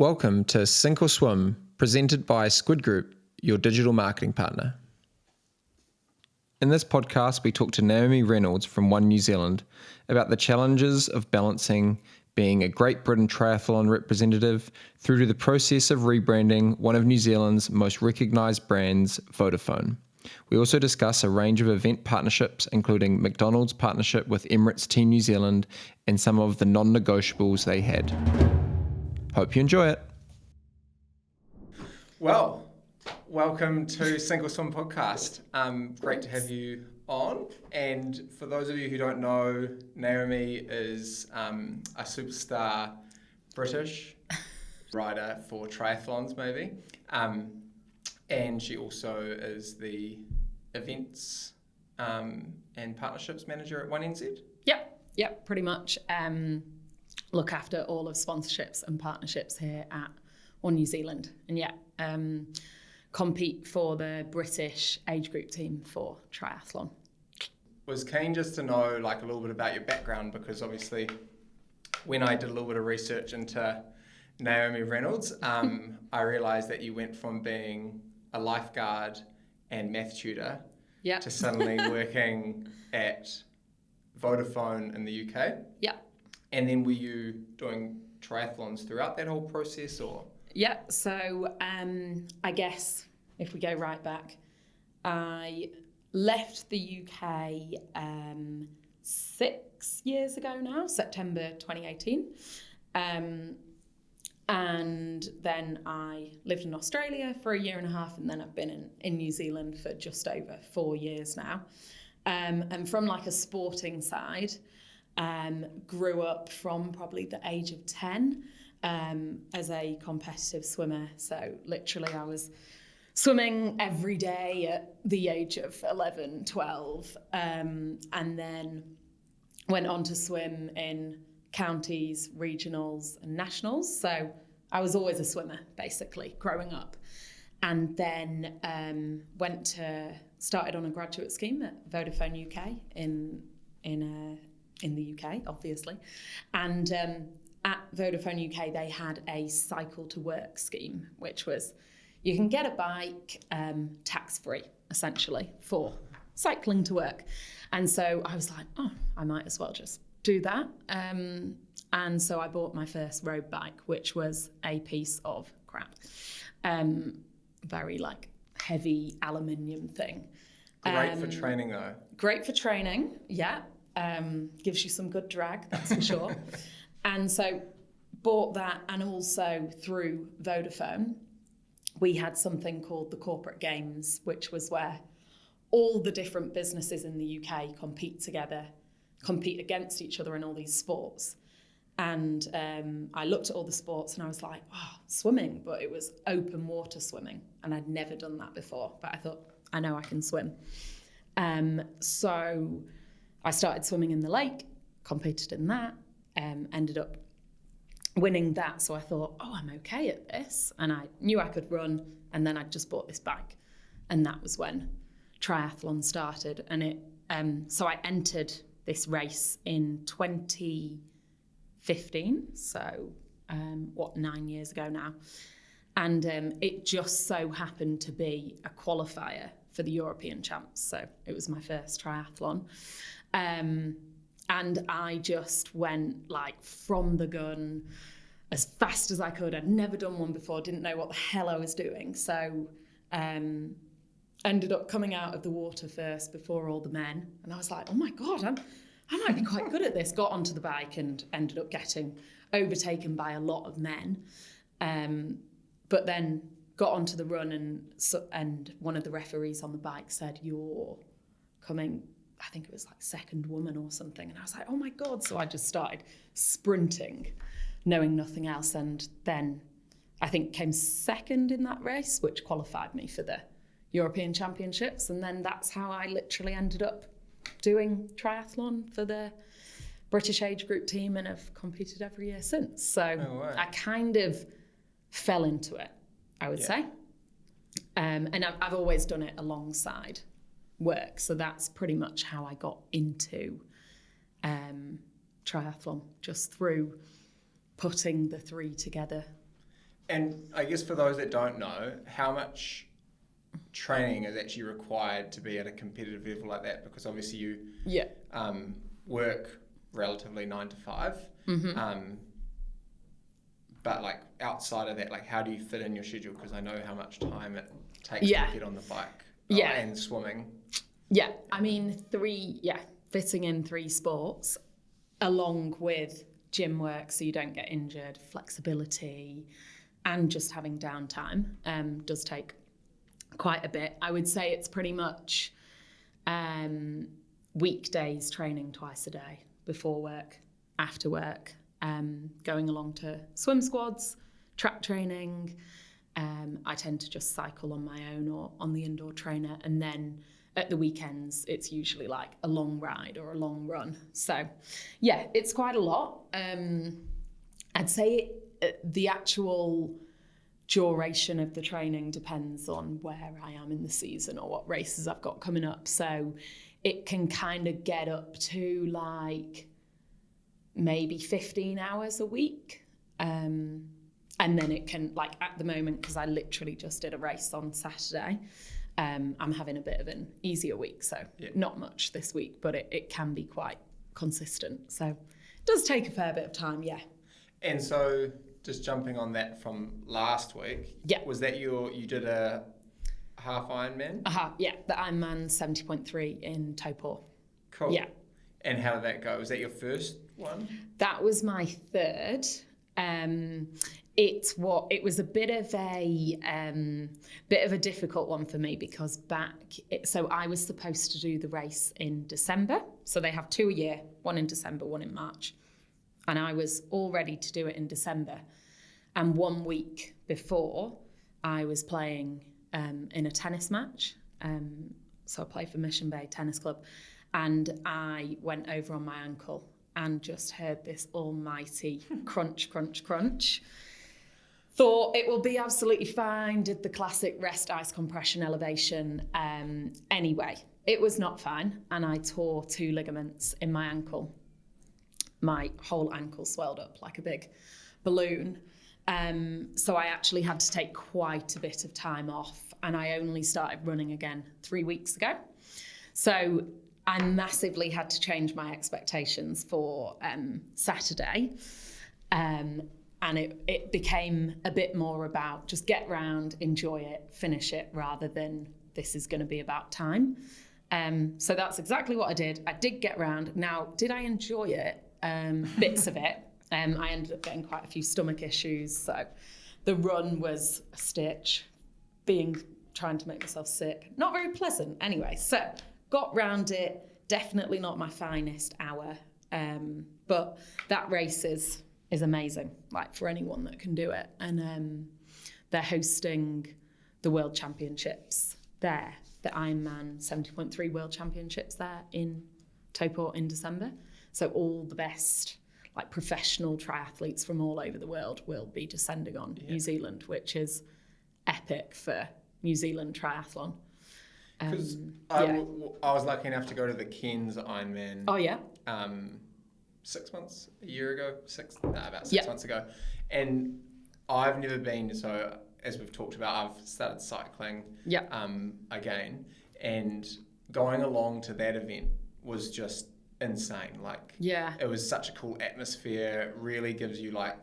Welcome to Sink or Swim, presented by Squid Group, your digital marketing partner. In this podcast, we talk to Naomi Reynolds from One New Zealand about the challenges of balancing being a Great Britain triathlon representative through to the process of rebranding one of New Zealand's most recognised brands, Vodafone. We also discuss a range of event partnerships, including McDonald's partnership with Emirates Team New Zealand and some of the non-negotiables they had. Hope you enjoy it. Well, welcome to Sink or Swim podcast. Great to have you on. And for those of you who don't know, Naomi is a superstar British rider for triathlons, maybe. And she also is the events and partnerships manager at One NZ. Yep, pretty much. Look after all of sponsorships and partnerships here at One New Zealand. And compete for the British age group team for triathlon. Was keen just to know a little bit about your background, because obviously when I did a little bit of research into Naomi Reynolds, I realised that you went from being a lifeguard and math tutor to suddenly working at Vodafone in the UK. Yeah. And then were you doing triathlons throughout that whole process, or? Yeah, so I guess if we go right back, I left the UK 6 years ago now, September 2018. And then I lived in Australia for 1.5 years, and then I've been in New Zealand for just over 4 years now. And from a sporting side, grew up from probably the age of 10 as a competitive swimmer. So literally I was swimming every day at the age of 11, 12, and then went on to swim in counties, regionals and nationals. So I was always a swimmer, basically, growing up. And then started on a graduate scheme at Vodafone UK in the UK, obviously. And at Vodafone UK, they had a cycle to work scheme, which was you can get a bike tax-free, essentially, for cycling to work. And so I was like, I might as well just do that. And so I bought my first road bike, which was a piece of crap. Very heavy aluminium thing. Great for training though. Great for training, yeah. Gives you some good drag, that's for sure. And so bought that, and also through Vodafone, we had something called the Corporate Games, which was where all the different businesses in the UK compete against each other in all these sports. And I looked at all the sports and I was like, swimming, but it was open water swimming. And I'd never done that before, but I thought, I know I can swim. So I started swimming in the lake, competed in that, ended up winning that. So I thought, I'm okay at this. And I knew I could run, and then I just bought this bike. And that was when triathlon started. And so I entered this race in 2015, so 9 years ago now. And it just so happened to be a qualifier for the European Champs. So it was my first triathlon. And I just went from the gun as fast as I could. I'd never done one before, didn't know what the hell I was doing. So ended up coming out of the water first before all the men. And I was like, oh my God, I might be quite good at this. Got onto the bike and ended up getting overtaken by a lot of men. But then got onto the run, and one of the referees on the bike said, you're coming, I think it was second woman or something. And I was like, oh my God. So I just started sprinting, knowing nothing else. And then I think came second in that race, which qualified me for the European Championships. And then that's how I literally ended up doing triathlon for the British age group team, and have competed every year since. So I kind of fell into it, I would say. And I've always done it alongside work. So that's pretty much how I got into triathlon, just through putting the three together. And I guess for those that don't know, how much training is actually required to be at a competitive level like that? Because obviously you work relatively 9 to 5. But like outside of that, like how do you fit in your schedule? Because I know how much time it takes to get on the bike and swimming. Yeah, I mean, fitting in 3 sports along with gym work so you don't get injured, flexibility, and just having downtime does take quite a bit. I would say it's pretty much weekdays training twice a day, before work, after work, going along to swim squads, track training. I tend to just cycle on my own or on the indoor trainer, and then at the weekends it's usually like a long ride or a long run. So yeah, it's quite a lot. I'd say the actual duration of the training depends on where I am in the season or what races I've got coming up. So it can kind of get up to like maybe 15 hours a week. And then it can, like at the moment, because I literally just did a race on Saturday, I'm having a bit of an easier week. So not much this week, but it can be quite consistent. So it does take a fair bit of time, yeah. And so just jumping on that from last week, was that you did a half Ironman? Yeah, the Ironman 70.3 in Taupo. Cool. Yeah. And how did that go? Was that your first one? That was my third. It was a bit of a difficult one for me because so I was supposed to do the race in December. So they have 2 a year, one in December, one in March. And I was all ready to do it in December. And 1 week before, I was playing in a tennis match. So I play for Mission Bay Tennis Club. And I went over on my ankle and just heard this almighty crunch, crunch, crunch. Thought it will be absolutely fine. Did the classic rest, ice compression, elevation. Anyway, it was not fine. And I tore 2 ligaments in my ankle. My whole ankle swelled up like a big balloon. So I actually had to take quite a bit of time off, and I only started running again 3 weeks ago. So I massively had to change my expectations for Saturday. And it became a bit more about just get round, enjoy it, finish it, rather than this is going to be about time. So that's exactly what I did. I did get round. Now, did I enjoy it? Bits of it. I ended up getting quite a few stomach issues. So the run was a stitch, trying to make myself sick. Not very pleasant anyway. So got round it. Definitely not my finest hour. But that race is amazing, like for anyone that can do it. And they're hosting the World Championships there, the Ironman 70.3 World Championships there in Taupo in December. So all the best like professional triathletes from all over the world will be descending on New Zealand, which is epic for New Zealand triathlon. Because I was lucky enough to go to the Cairns Ironman. Oh yeah. 6 months, a year ago, about 6 months ago, and I've never been. So as we've talked about, I've started cycling. Again, and going along to that event was just insane. Like, it was such a cool atmosphere. It really gives you like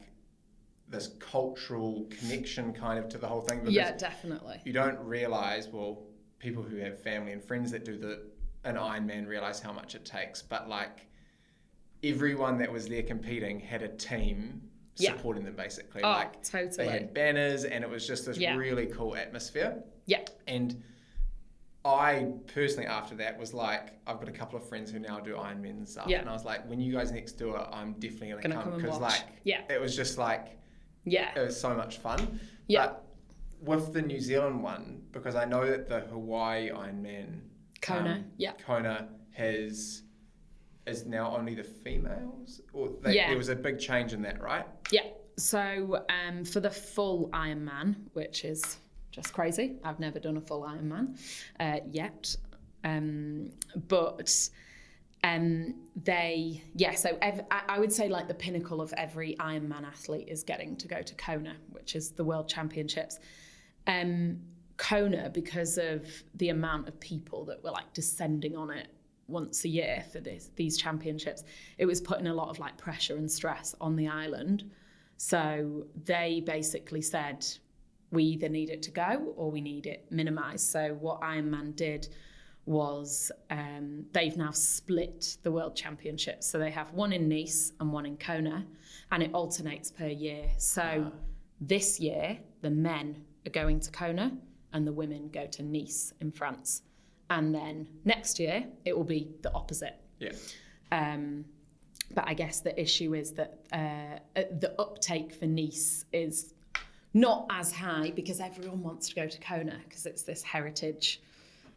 this cultural connection kind of to the whole thing. Yeah, definitely. You don't realise, well, people who have family and friends that do an Ironman realise how much it takes. But like everyone that was there competing had a team supporting them basically. Oh, like totally. They had banners and it was just this really cool atmosphere. Yeah. And I personally, after that, was like, I've got a couple of friends who now do Ironman and stuff. And I was like, when you guys next do it, I'm definitely going to come. Because like, it was just like, it was so much fun. But with the New Zealand one, because I know that the Hawaii Ironman, Kona is now only the females, or there was a big change in that, right? Yeah. So for the full Ironman, which is just crazy, I've never done a full Ironman yet, but I would say like the pinnacle of every Ironman athlete is getting to go to Kona, which is the World Championships. Kona, because of the amount of people that were like descending on it once a year for these championships, it was putting a lot of like pressure and stress on the island. So they basically said, we either need it to go or we need it minimised. So what Ironman did was they've now split the World Championships. So they have one in Nice and one in Kona, and it alternates per year. So this year, the men are going to Kona and the women go to Nice in France. And then next year, it will be the opposite. Yeah. But I guess the issue is that the uptake for Nice is not as high because everyone wants to go to Kona because it's this heritage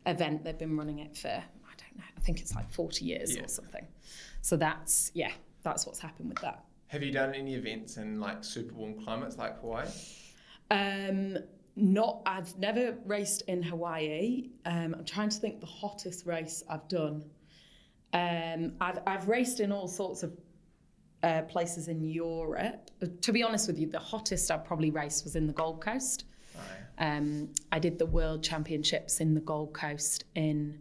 event. They've been running it for, I don't know, I think it's like 40 years or something. So that's what's happened with that. Have you done any events in like super warm climates like Hawaii? I've never raced in Hawaii. I'm trying to think the hottest race I've done. I've raced in all sorts of places in Europe. To be honest with you, the hottest I've probably raced was in the Gold Coast. I did the World Championships in the Gold Coast in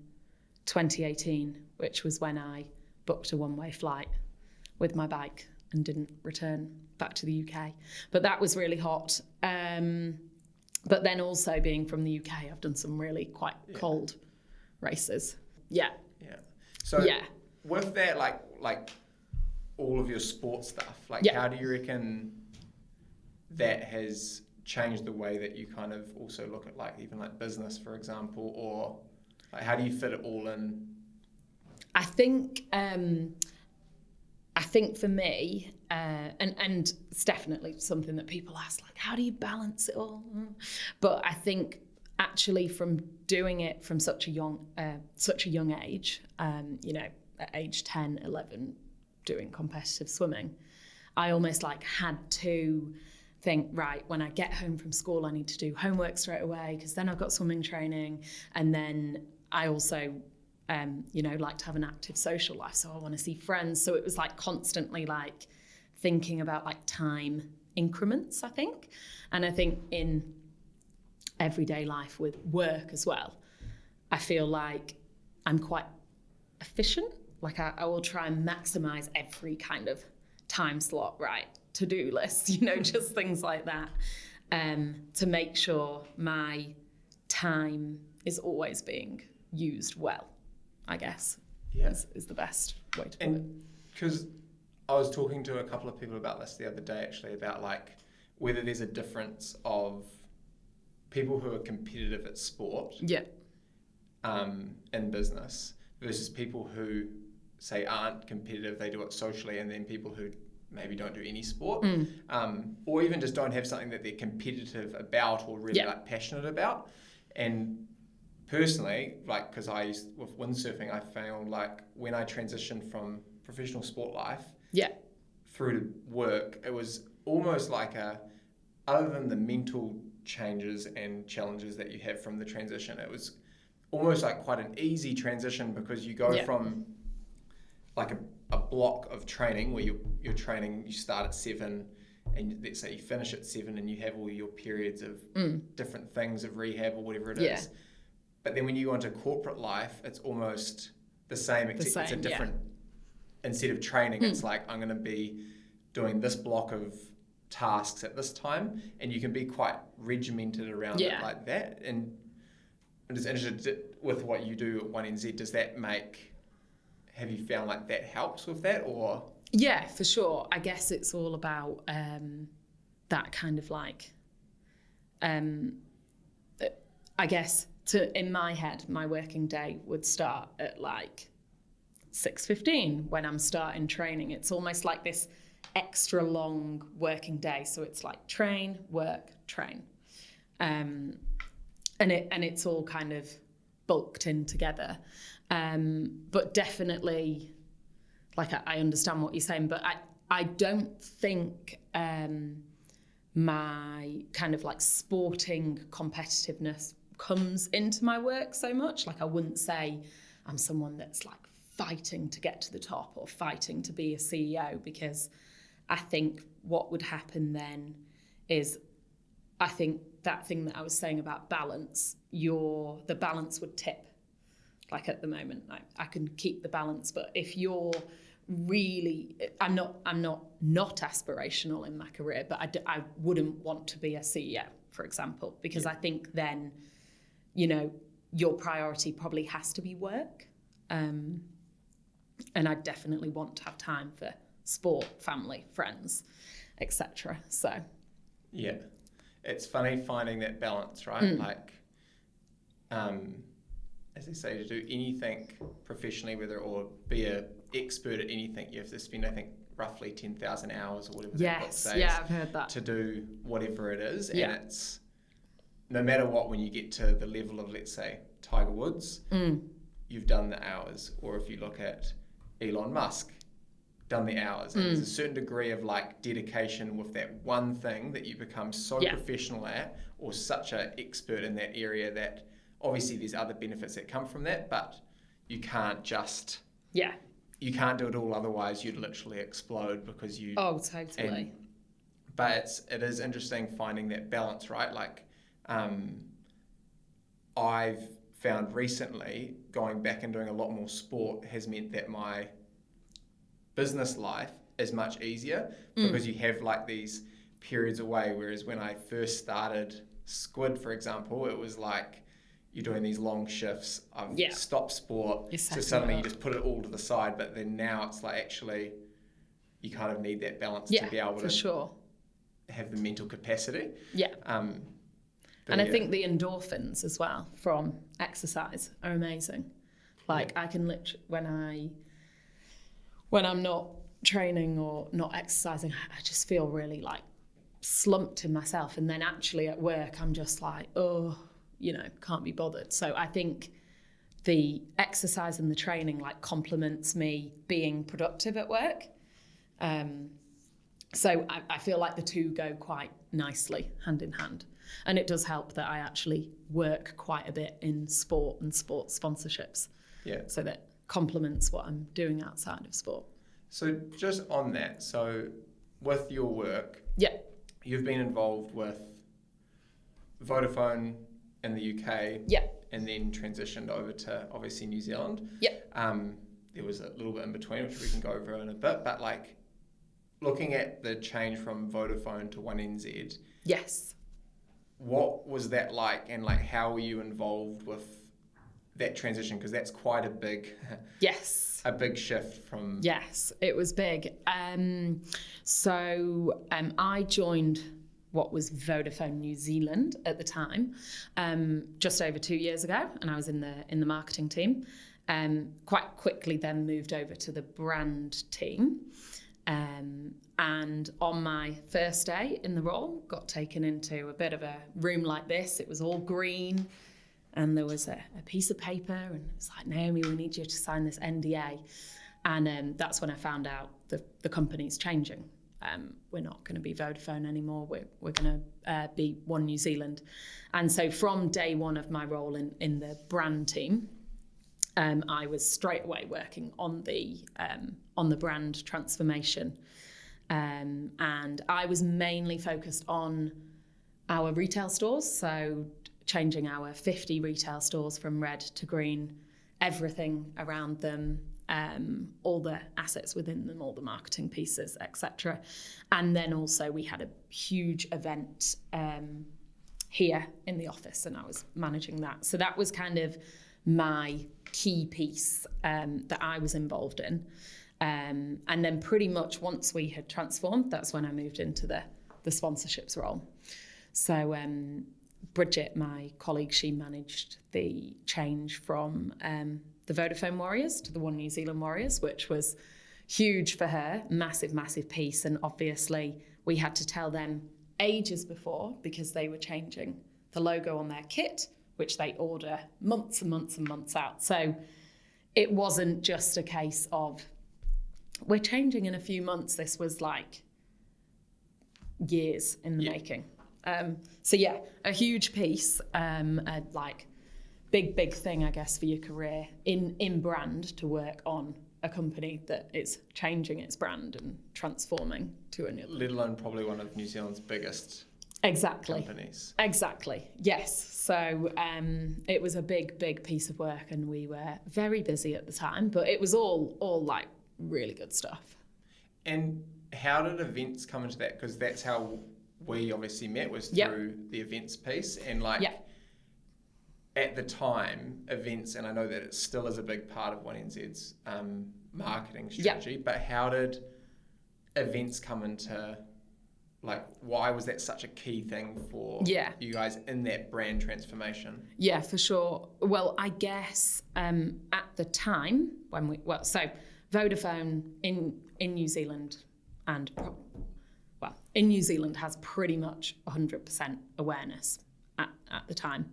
2018, which was when I booked a one-way flight with my bike and didn't return back to the UK. But that was really hot. But then also being from the UK, I've done some really quite cold races. Yeah. So with that, like all of your sports stuff, how do you reckon that has changed the way that you kind of also look at like even like business, for example, or like how do you fit it all in? I think for me, and it's definitely something that people ask, like, how do you balance it all? But I think actually from doing it from such a young age, at age 10, 11, doing competitive swimming, I almost like had to think, right, when I get home from school, I need to do homework straight away because then I've got swimming training. And then I also, like to have an active social life. So I want to see friends. So it was like constantly like thinking about like time increments, I think. And I think in everyday life with work as well, I feel like I'm quite efficient. Like I will try and maximize every kind of time slot, right? To-do lists, just things like that, to make sure my time is always being used well, I guess, is the best way to put it. Because I was talking to a couple of people about this the other day, actually, about like whether there's a difference of people who are competitive at sport in business versus people who say aren't competitive, they do it socially, and then people who maybe don't do any sport, or even just don't have something that they're competitive about or really like passionate about. And personally, like, because with windsurfing, I found like when I transitioned from professional sport life through to work, it was almost like other than the mental changes and challenges that you have from the transition, it was almost like quite an easy transition because you go from like a block of training where you're training, you start at 7 and let's say you finish at 7 and you have all your periods of different things of rehab or whatever it is. But then when you go into corporate life, it's almost the same, except it's a different, instead of training, it's like I'm going to be doing this block of tasks at this time, and you can be quite regimented around it like that. And I'm just interested with what you do at 1NZ, does that have you found like that helps with that, or? Yeah, for sure. I guess it's all about that kind of like, I guess in my head, my working day would start at like 6:15 when I'm starting training. It's almost like this extra long working day. So it's like train, work, train. And it's all kind of bulked in together. But definitely, like I understand what you're saying, but I don't think my kind of like sporting competitiveness comes into my work so much. Like I wouldn't say I'm someone that's like fighting to get to the top or fighting to be a CEO, because I think what would happen then is, I think that thing that I was saying about balance, the balance would tip. Like at the moment, I can keep the balance, but if you're really, I'm not aspirational in my career, but I wouldn't want to be a CEO, for example, because I think then, you know, your priority probably has to be work. And I definitely want to have time for sport, family, friends, etc. So, yeah, it's funny finding that balance, right? Like, as they say, to do anything professionally, or be an expert at anything, you have to spend, I think, roughly 10,000 hours or whatever that book says. Yeah, I've heard that. To do whatever it is. Yeah. And it's, no matter what, when you get to the level of, let's say, Tiger Woods, you've done the hours. Or if you look at Elon Musk, done the hours. And there's a certain degree of like dedication with that one thing that you become so professional at, or such an expert in that area, that obviously there's other benefits that come from that, but you can't just... Yeah. You can't do it all, otherwise you'd literally explode, because you... Oh, totally. But it is interesting finding that balance, right? Like, I've found recently going back and doing a lot more sport has meant that my business life is much easier, because you have like these periods away, whereas when I first started Squid, for example, it was like, you're doing these long shifts, I've stopped sport, so suddenly you just put it all to the side. But then now it's like, actually, you kind of need that balance to be able to have the mental capacity. Yeah. And I think the endorphins as well from exercise are amazing. Like I can literally, when I'm not training or not exercising, I just feel really like slumped in myself. And then actually at work, I'm just like, oh, you know, can't be bothered. So I think the exercise and the training like complements me being productive at work. So I feel like the two go quite nicely hand in hand. And it does help that I actually work quite a bit in sport and sports sponsorships. Yeah. So that complements what I'm doing outside of sport. So just on that, so with your work, you've been involved with Vodafone in the UK, and then transitioned over to obviously New Zealand. There was a little bit in between, which we can go over in a bit, but like looking at the change from Vodafone to 1NZ, what was that like, and like how were you involved with that transition? Because that's quite a big a big shift from... Yes, it was big. So I joined what was Vodafone New Zealand at the time, just over 2 years ago, and I was in the marketing team. Quite quickly then moved over to the brand team. And on my first day in the role, got taken into a bit of a room like this. It was all green, and there was a piece of paper, and it was like, Naomi, we need you to sign this NDA. And that's when I found out the company's changing. We're not going to be Vodafone anymore. We're going to be One New Zealand. And so from day one of my role in the brand team, I was straight away working on the brand transformation. And I was mainly focused on our retail stores, so changing our 50 retail stores from red to green, everything around them, all the assets within them, all the marketing pieces, etc. And then also we had a huge event here in the office, and I was managing that. So that was kind of my key piece that I was involved in. And then pretty much once we had transformed, that's when I moved into the sponsorships role. So Bridget, my colleague, she managed the change from the Vodafone Warriors to the One New Zealand Warriors, which was huge for her, massive, massive piece. And obviously we had to tell them ages before, because they were changing the logo on their kit, which they order months and months and months out. So it wasn't just a case of, we're changing in a few months. This was like years in the making. So yeah, a huge piece, like big thing, I guess, for your career in brand to work on a company that is changing its brand and transforming to a new. Let alone probably one of New Zealand's biggest companies. Exactly. Yes. So it was a big piece of work, and we were very busy at the time, but it was all like really good stuff. And how did events come into that? Because that's how we obviously met, was through the events piece. And like at the time, events, and I know that it still is a big part of 1NZ's marketing strategy, but how did events come into, like, why was that such a key thing for you guys in that brand transformation? Yeah, for sure. Well, I guess at the time when so Vodafone in New Zealand and in New Zealand has pretty much 100% awareness at the time.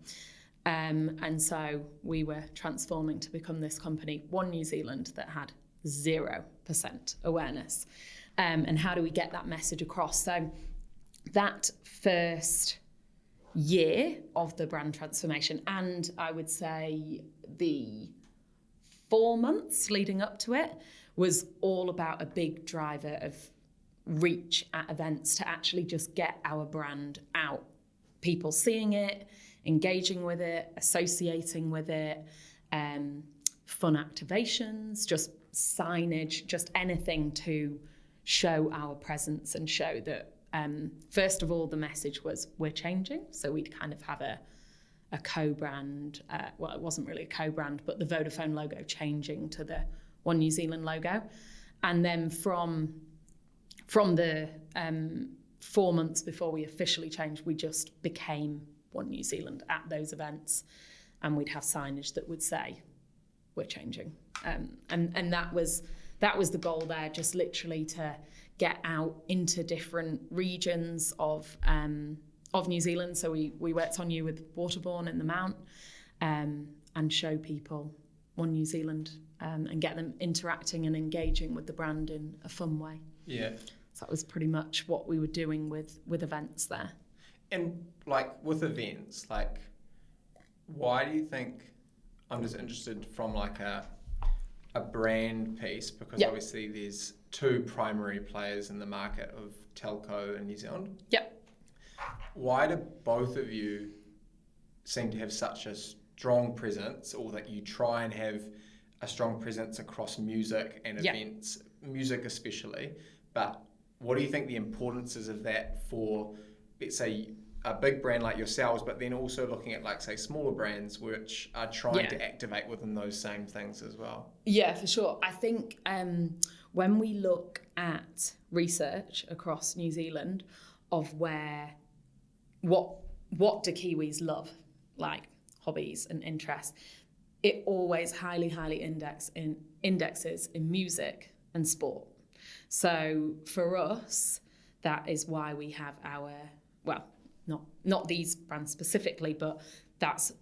And so we were transforming to become this company, One New Zealand, that had 0% awareness. And how do we get that message across? So that first year of the brand transformation, and I would say the 4 months leading up to it, was all about a big driver of reach at events to actually just get our brand out. People seeing it, engaging with it, associating with it, fun activations, just signage, just anything to show our presence and show that, first of all, the message was we're changing. So we'd kind of have a co-brand, well, it wasn't really a co-brand, but the Vodafone logo changing to the One New Zealand logo. And then from the 4 months before we officially changed, we just became One New Zealand at those events, and we'd have signage that would say we're changing. And that was the goal there, just literally to get out into different regions of New Zealand. So we worked on you with Waterbourne in the Mount, and show people One New Zealand, and get them interacting and engaging with the brand in a fun way. Yeah. So that was pretty much what we were doing with events there. And like with events, like why do you think, I'm just interested from like a brand piece, because obviously there's two primary players in the market of telco in New Zealand. Yep. Why do both of you seem to have such a strong presence, or that you try and have a strong presence across music and events, music especially, but what do you think the importance is of that for, let's say, a big brand like yourselves, but then also looking at, like, say, smaller brands which are trying to activate within those same things as well? Yeah, for sure. I think when we look at research across New Zealand of what do Kiwis love, like hobbies and interests, it always highly indexes in music and sport. So for us, that is why we have our, well, not these brands specifically, but that's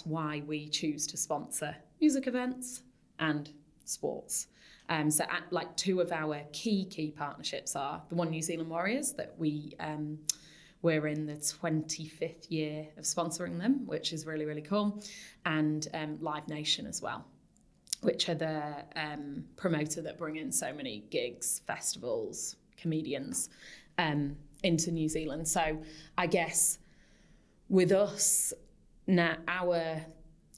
why we choose to sponsor music events and sports. So like two of our key partnerships are the One New Zealand Warriors, that we're in the 25th year of sponsoring them, which is really, really cool, and Live Nation as well, which are the promoter that bring in so many gigs, festivals, comedians into New Zealand. So I guess with us now,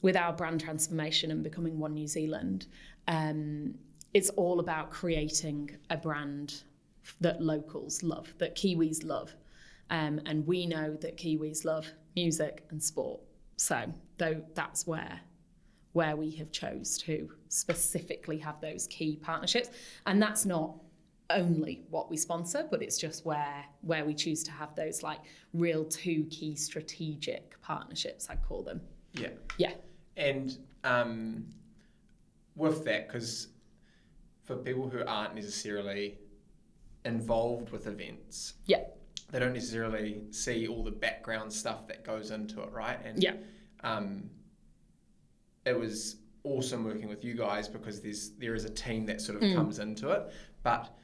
with our brand transformation and becoming One New Zealand, it's all about creating a brand that locals love, that Kiwis love. And we know that Kiwis love music and sport. So that's where we have chose to specifically have those key partnerships. And that's not only what we sponsor, but it's just where we choose to have those, like, real two key strategic partnerships, I'd call them. Yeah. And with that, because for people who aren't necessarily involved with events, they don't necessarily see all the background stuff that goes into it, right? And it was awesome working with you guys, because there is a team that sort of comes into it. But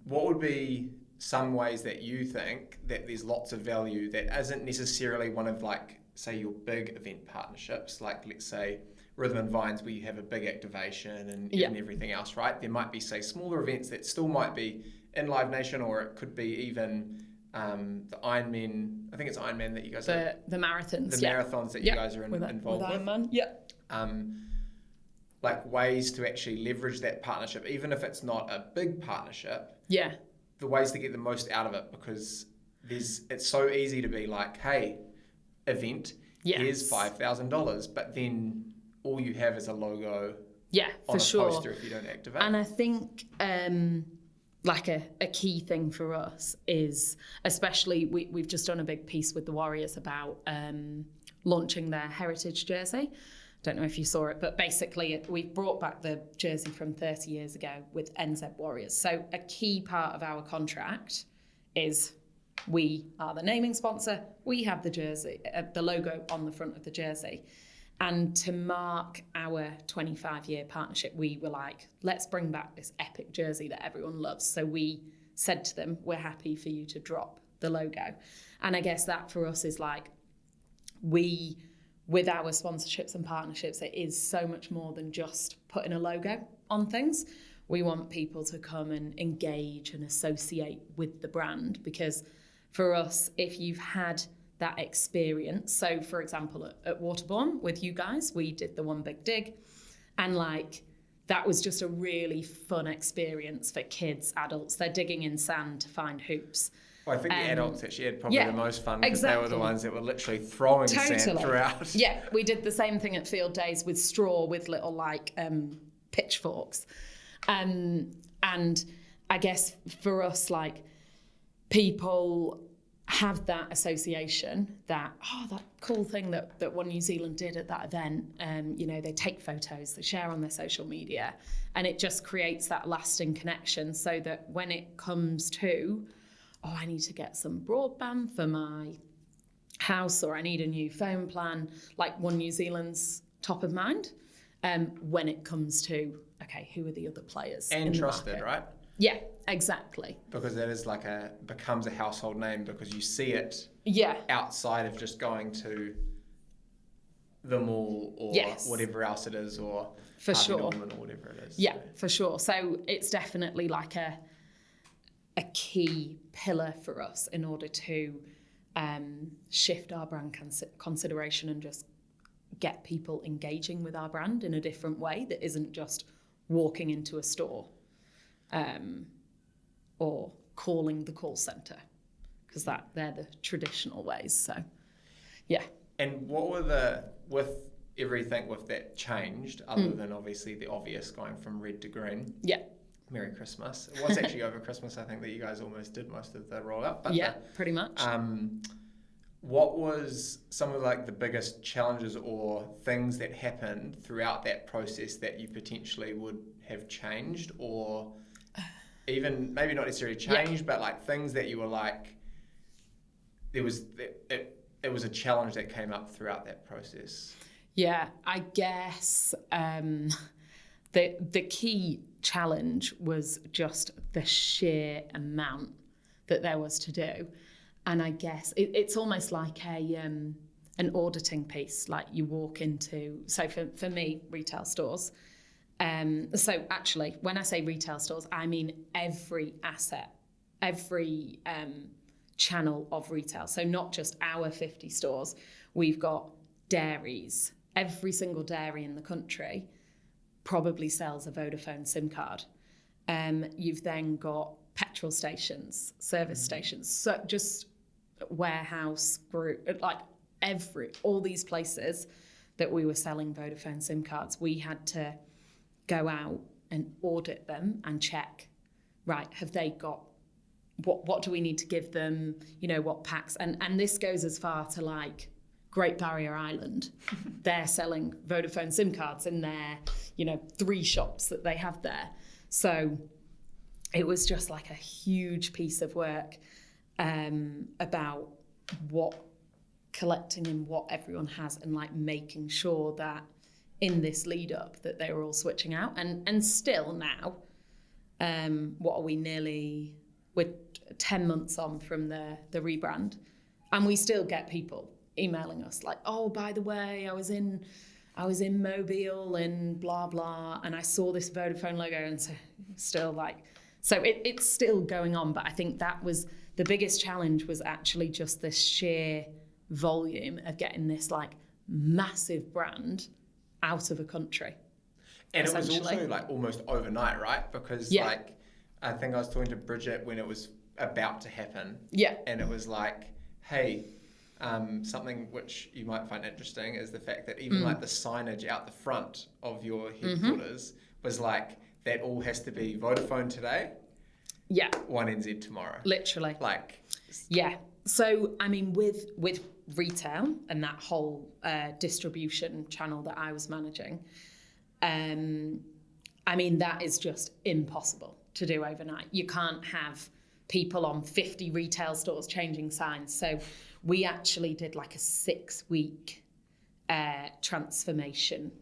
what would be some ways that you think that there's lots of value that isn't necessarily one of, like, say your big event partnerships, like let's say Rhythm and Vines, where you have a big activation and everything else, right? There might be, say, smaller events that still might be in Live Nation, or it could be even the Ironman. I think it's Ironman that you guys are... The marathons. The marathons that you guys are involved with. Ironman, yeah. Like ways to actually leverage that partnership, even if it's not a big partnership. Yeah. The ways to get the most out of it, because it's so easy to be like, hey, event, here's $5,000, but then all you have is a logo on a poster if you don't activate. And I think like a key thing for us is, especially we've just done a big piece with the Warriors about launching their heritage jersey. Don't know if you saw it, but basically we've brought back the jersey from 30 years ago with NZ Warriors. So a key part of our contract is we are the naming sponsor. We have the jersey, the logo on the front of the jersey. And to mark our 25-year partnership, we were like, let's bring back this epic jersey that everyone loves. So we said to them, we're happy for you to drop the logo. And I guess that for us is like, with our sponsorships and partnerships, it is so much more than just putting a logo on things. We want people to come and engage and associate with the brand, because for us, if you've had that experience, so for example at Waterbourne with you guys, we did the One Big Dig, and like that was just a really fun experience for kids, adults. They're digging in sand to find hoops. Well, I think the adults actually had probably the most fun, because they were the ones that were literally throwing sand throughout. Yeah, we did the same thing at field days with straw with little like pitchforks. And I guess for us, like, people have that association that, that cool thing that One New Zealand did at that event. They take photos, they share on their social media, and it just creates that lasting connection, so that when it comes to, I need to get some broadband for my house, or I need a new phone plan, like One New Zealand's top of mind. When it comes to, okay, who are the other players and in the trusted, market? right? Yeah, exactly. Because that is like becomes a household name, because you see it outside of just going to the mall or whatever else it is, or for sure, Norman or whatever it is. Yeah, for sure. So it's definitely like a key pillar for us in order to shift our brand consideration and just get people engaging with our brand in a different way that isn't just walking into a store or calling the call centre, because they're the traditional ways. So, yeah. And what were with everything with that changed, other than obviously the obvious going from red to green? Yeah. Merry Christmas. It was actually over Christmas, I think, that you guys almost did most of the rollout. But pretty much. What was some of like the biggest challenges or things that happened throughout that process that you potentially would have changed, or even maybe not necessarily changed, but like things that you were like, it was a challenge that came up throughout that process? Yeah, I guess the key challenge was just the sheer amount that there was to do. And I guess it's almost like an auditing piece. Like you walk into, so for me, retail stores. So actually, when I say retail stores, I mean every asset, every channel of retail. So not just our 50 stores. We've got dairies. Every single dairy in the country probably sells a Vodafone SIM card. You've then got petrol stations, service stations, so just warehouse group, like all these places that we were selling Vodafone SIM cards. We had to go out and audit them and check, right, have they got, what do we need to give them, what packs, and this goes as far to like Great Barrier Island. They're selling Vodafone SIM cards in their 3 shops that they have there. So it was just like a huge piece of work about collecting in what everyone has, and like making sure that in this lead up that they were all switching out. And still now, what are we, we're 10 months on from the rebrand, and we still get people emailing us like, oh, by the way, I was in Mobile and blah blah, and I saw this Vodafone logo, and so still like, so it's still going on. But I think that was the biggest challenge, was actually just this sheer volume of getting this like massive brand out of a country. And it was also like almost overnight, right? Because like, I think I was talking to Bridget when it was about to happen. Yeah. And it was like, hey, something which you might find interesting is the fact that even like the signage out the front of your headquarters was like, that all has to be Vodafone today. Yeah. 1NZ tomorrow. Literally. Like. Yeah. So, I mean, with retail and that whole distribution channel that I was managing, I mean, that is just impossible to do overnight. You can't have people on 50 retail stores changing signs. So we actually did like a 6-week transformation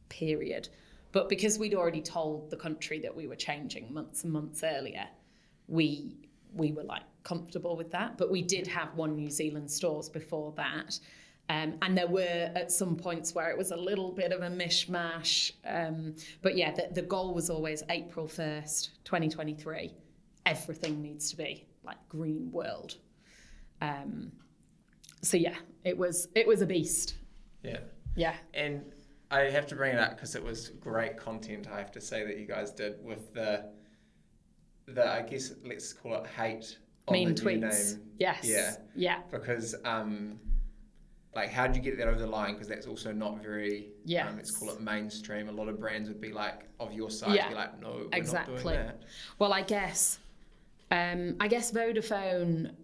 period. But because we'd already told the country that we were changing months and months earlier, we were like comfortable with that. But we did have One New Zealand stores before that. And there were at some points where it was a little bit of a mishmash. But yeah, the goal was always April 1st, 2023. Everything needs to be like green world. So yeah, it was a beast. Yeah. Yeah. And I have to bring it up because it was great content, I have to say, that you guys did with the I guess let's call it hate on mean the tweets. new name. Yes. Yeah. Yeah. Because like, how did you get that over the line? Because that's also not very, let's call it mainstream. A lot of brands would be like, of your size, be like, no, we're not doing that. Well, I guess Vodafone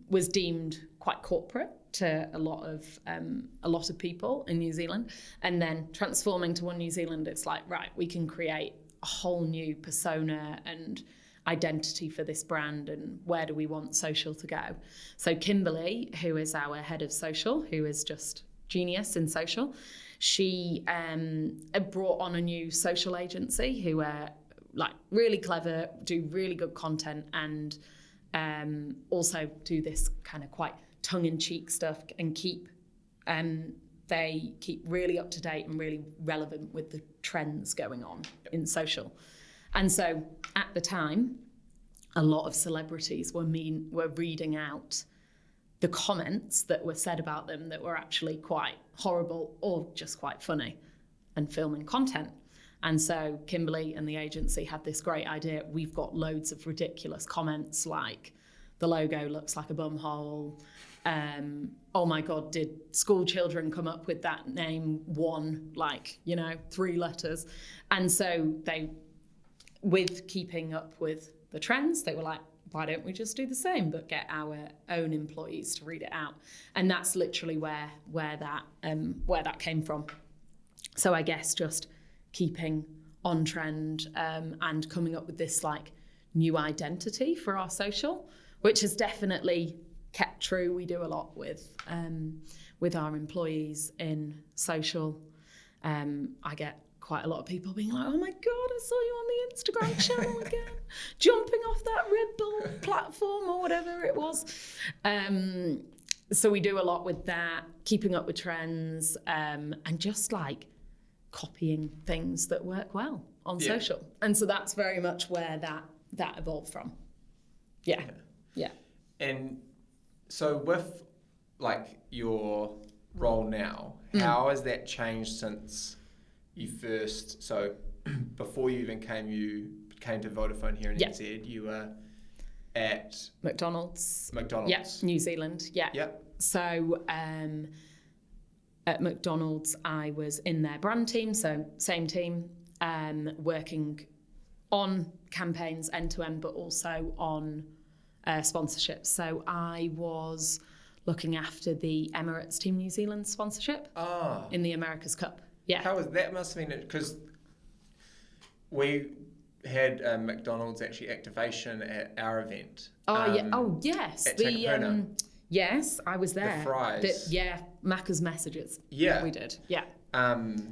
was deemed quite corporate to a lot of people in New Zealand, and then transforming to One New Zealand, it's like, right, we can create a whole new persona and identity for this brand, and where do we want social to go? So Kimberly, who is our head of social, who is just genius in social, she brought on a new social agency who are like really clever, do really good content, and also do this kind of quite tongue-in-cheek stuff, and they keep really up to date and really relevant with the trends going on in social. And so at the time, a lot of celebrities were reading out the comments that were said about them that were actually quite horrible or just quite funny, and filming content. And so Kimberly and the agency had this great idea. We've got loads of ridiculous comments like, the logo looks like a bumhole. Oh my God, did school children come up with that name? 3 letters. And so they, with keeping up with the trends, they were like, why don't we just do the same, but get our own employees to read it out? And that's literally where that came from. So I guess just keeping on trend and coming up with this like new identity for our social, which has definitely kept true. We do a lot with our employees in social. I get quite a lot of people being like, oh my God, I saw you on the Instagram channel again, jumping off that Red Bull platform or whatever it was. So we do a lot with that, keeping up with trends, and just like copying things that work well on social. And so that's very much where that evolved from. Yeah. And so with like your role now, how has that changed since you first, so before you even came to Vodafone here in NZ, you were at McDonald's. Yeah, New Zealand. Yeah. Yep. So at McDonald's, I was in their brand team, so same team, working on campaigns end to end, but also on sponsorships. So I was looking after the Emirates Team New Zealand sponsorship in the America's Cup. Yeah. How was that? Must have been, because we had McDonald's actually activation at our event. Yes. At Yes, I was there. The fries. Macca's messages. Yeah. We did. Yeah.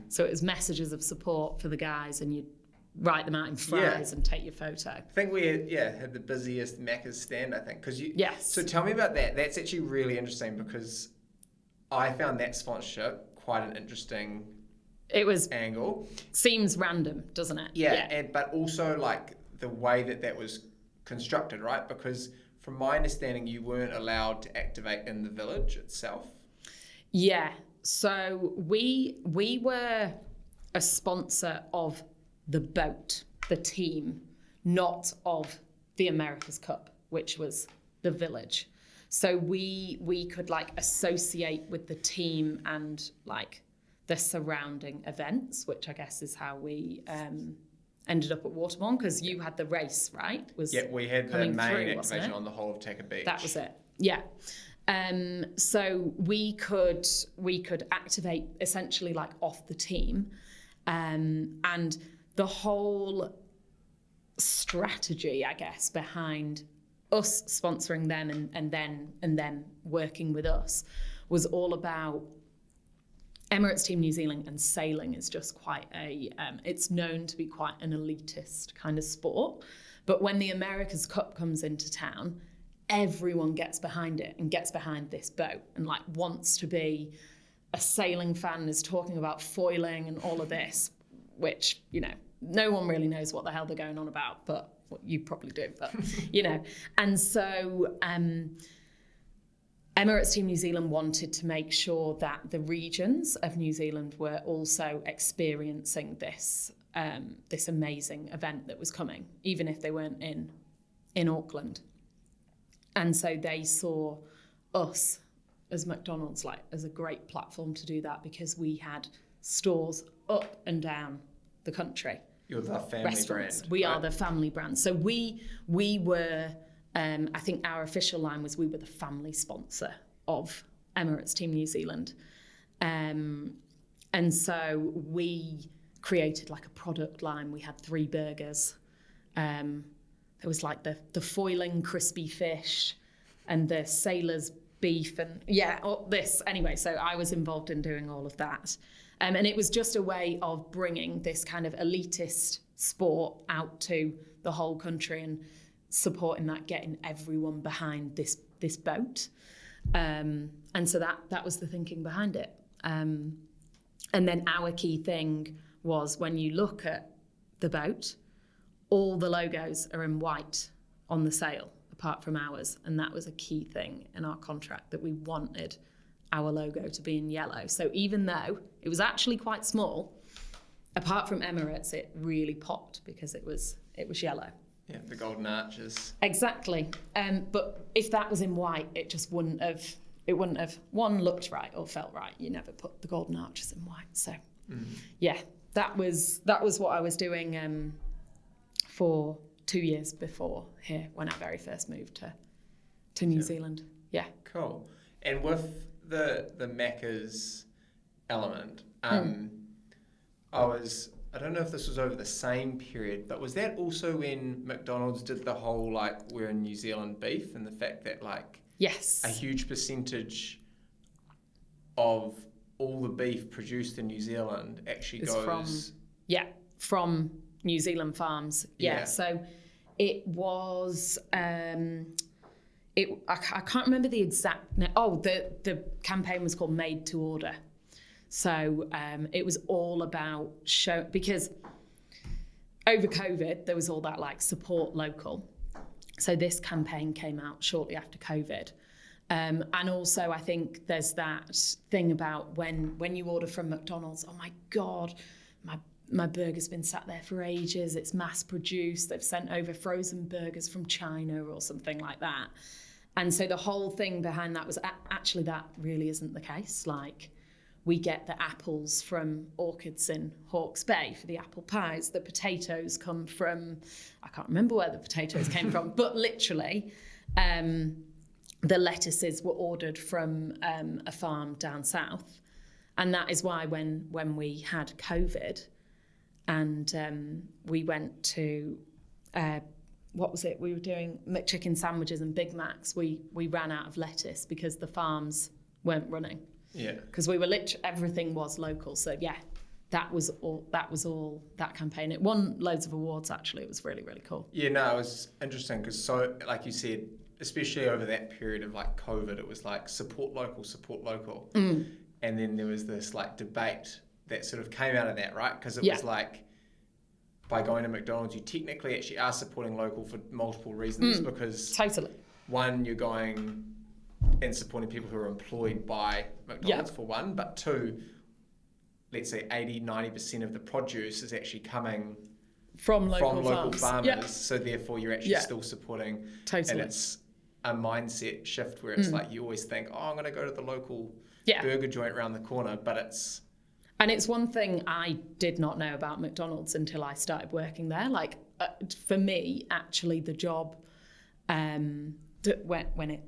So it was messages of support for the guys, and you'd write them out in fries and take your photo. I think we had the busiest Macca's stand, I think. Yes. So tell me about that. That's actually really interesting, because I found that sponsorship quite an interesting It was angle. seems random, doesn't it? Yeah. But also like the way that was constructed, right? Because from my understanding, you weren't allowed to activate in the village itself. Yeah. So we were a sponsor of the boat, the team, not of the America's Cup, which was the village. So we could like associate with the team and like the surrounding events, which I guess is how we ended up at Waterbourne, because you had the race, right? We had the main activation on the whole of Taka Beach. That was it. Yeah. So we could activate essentially like off the team, and the whole strategy, I guess, behind us sponsoring them and then working with us was all about Emirates Team New Zealand, and sailing is just quite it's known to be quite an elitist kind of sport. But when the America's Cup comes into town, everyone gets behind it and gets behind this boat and like wants to be a sailing fan, is talking about foiling and all of this, which, you know, no one really knows what the hell they're going on about, but well, you probably do, but you know. And so Emirates Team New Zealand wanted to make sure that the regions of New Zealand were also experiencing this this amazing event that was coming, even if they weren't in Auckland. And so they saw us as McDonald's like as a great platform to do that, because we had stores up and down the country. You're the family Restaurants. brand. We are the family brand. So we were, I think our official line was we were the family sponsor of Emirates Team New Zealand. And so we created like a product line. We had 3 burgers. There was like the foiling crispy fish and the sailor's beef and all this. Anyway, so I was involved in doing all of that. And it was just a way of bringing this kind of elitist sport out to the whole country and supporting that, getting everyone behind this boat. And so that was the thinking behind it. And then our key thing was, when you look at the boat, all the logos are in white on the sail, apart from ours. And that was a key thing in our contract, that we wanted our logo to be in yellow. So even though it was actually quite small, apart from Emirates, it really popped because it was yellow. Yeah, the golden arches. Exactly. But if that was in white, it just wouldn't have one, looked right or felt right. You never put the golden arches in white. So yeah, that was what I was doing for 2 years before here, when I very first moved to New Zealand. Yeah. Cool. And with the Macca's element, I don't know if this was over the same period, but was that also when McDonald's did the whole like we're in New Zealand beef, and the fact that like yes, a huge percentage of all the beef produced in New Zealand actually goes from New Zealand farms. Yeah. So it was I can't remember the exact name. Oh, the campaign was called Made to Order. So it was all about because over COVID there was all that like support local. So this campaign came out shortly after COVID. And also I think there's that thing about when you order from McDonald's, oh my God, my burger's been sat there for ages, it's mass produced, they've sent over frozen burgers from China or something like that. And so the whole thing behind that was actually that really isn't the case. Like, we get the apples from orchards in Hawke's Bay for the apple pies. The potatoes come from, I can't remember where the potatoes came from, but literally the lettuces were ordered from a farm down south. And that is why when we had COVID and we went to, what was it? We were doing McChicken sandwiches and Big Macs. We ran out of lettuce because the farms weren't running. Yeah. Because we were everything was local. So yeah, that was all that campaign. It won loads of awards actually. It was really, really cool. Yeah, no, it was interesting because so like you said, especially over that period of like COVID, it was like support local. And then there was this like debate that sort of came out of that, right? Because it was like, by going to McDonald's, you technically actually are supporting local for multiple reasons, because Totally. one, you're going and supporting people who are employed by McDonald's for one, but two, let's say 80-90% of the produce is actually coming from local farmers. Yeah. So therefore you're actually still supporting. Totally. And it's a mindset shift where it's like you always think, oh, I'm going to go to the local burger joint around the corner, but it's... And it's one thing I did not know about McDonald's until I started working there. Like, for me, actually, the job, when it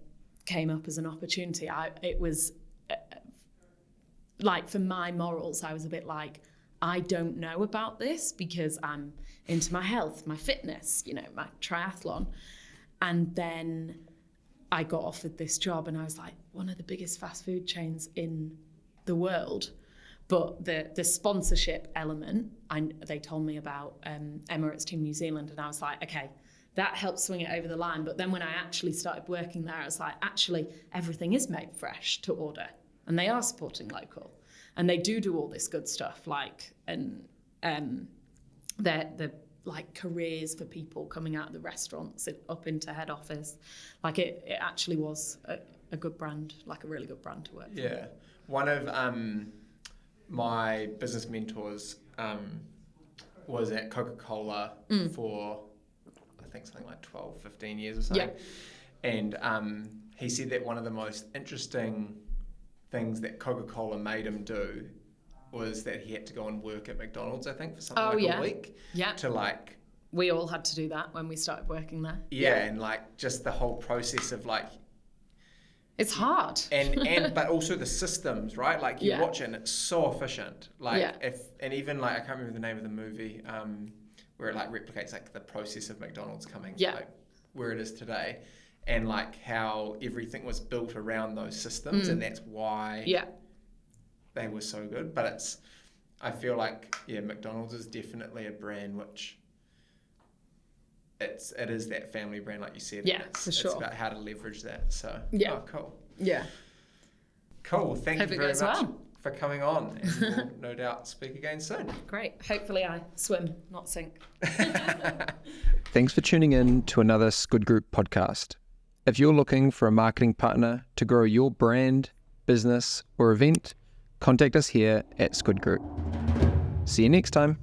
came up as an opportunity, it was, like, for my morals, I was a bit like, I don't know about this because I'm into my health, my fitness, you know, my triathlon. And then I got offered this job and I was like, one of the biggest fast food chains in the world. But the sponsorship element, they told me about Emirates Team New Zealand, and I was like, okay, that helped swing it over the line. But then when I actually started working there, I was like, actually, everything is made fresh to order, and they are supporting local, and they do all this good stuff, like, and the like careers for people coming out of the restaurants up into head office, like it actually was a good brand, like a really good brand to work for. Yeah, one of my business mentors was at Coca-Cola for, I think, something like 12, 15 years or something. Yeah. And he said that one of the most interesting things that Coca-Cola made him do was that he had to go and work at McDonald's, I think, for something a week. Yeah. To like... We all had to do that when we started working there. Yeah, and like just the whole process of like... It's hard. and but also the systems, right? Like you watch it and it's so efficient. Like and even like, I can't remember the name of the movie, where it like replicates like the process of McDonald's coming like where it is today, and like how everything was built around those systems, and that's why they were so good. But I feel like McDonald's is definitely a brand which it is that family brand, like you said. Yeah, for sure. It's about how to leverage that. So cool. Yeah. Cool. Thank you very much for coming on, and we'll no doubt speak again soon. Great. Hopefully I swim, not sink. Thanks for tuning in to another Squid Group podcast. If you're looking for a marketing partner to grow your brand, business, or event, contact us here at Squid Group. See you next time.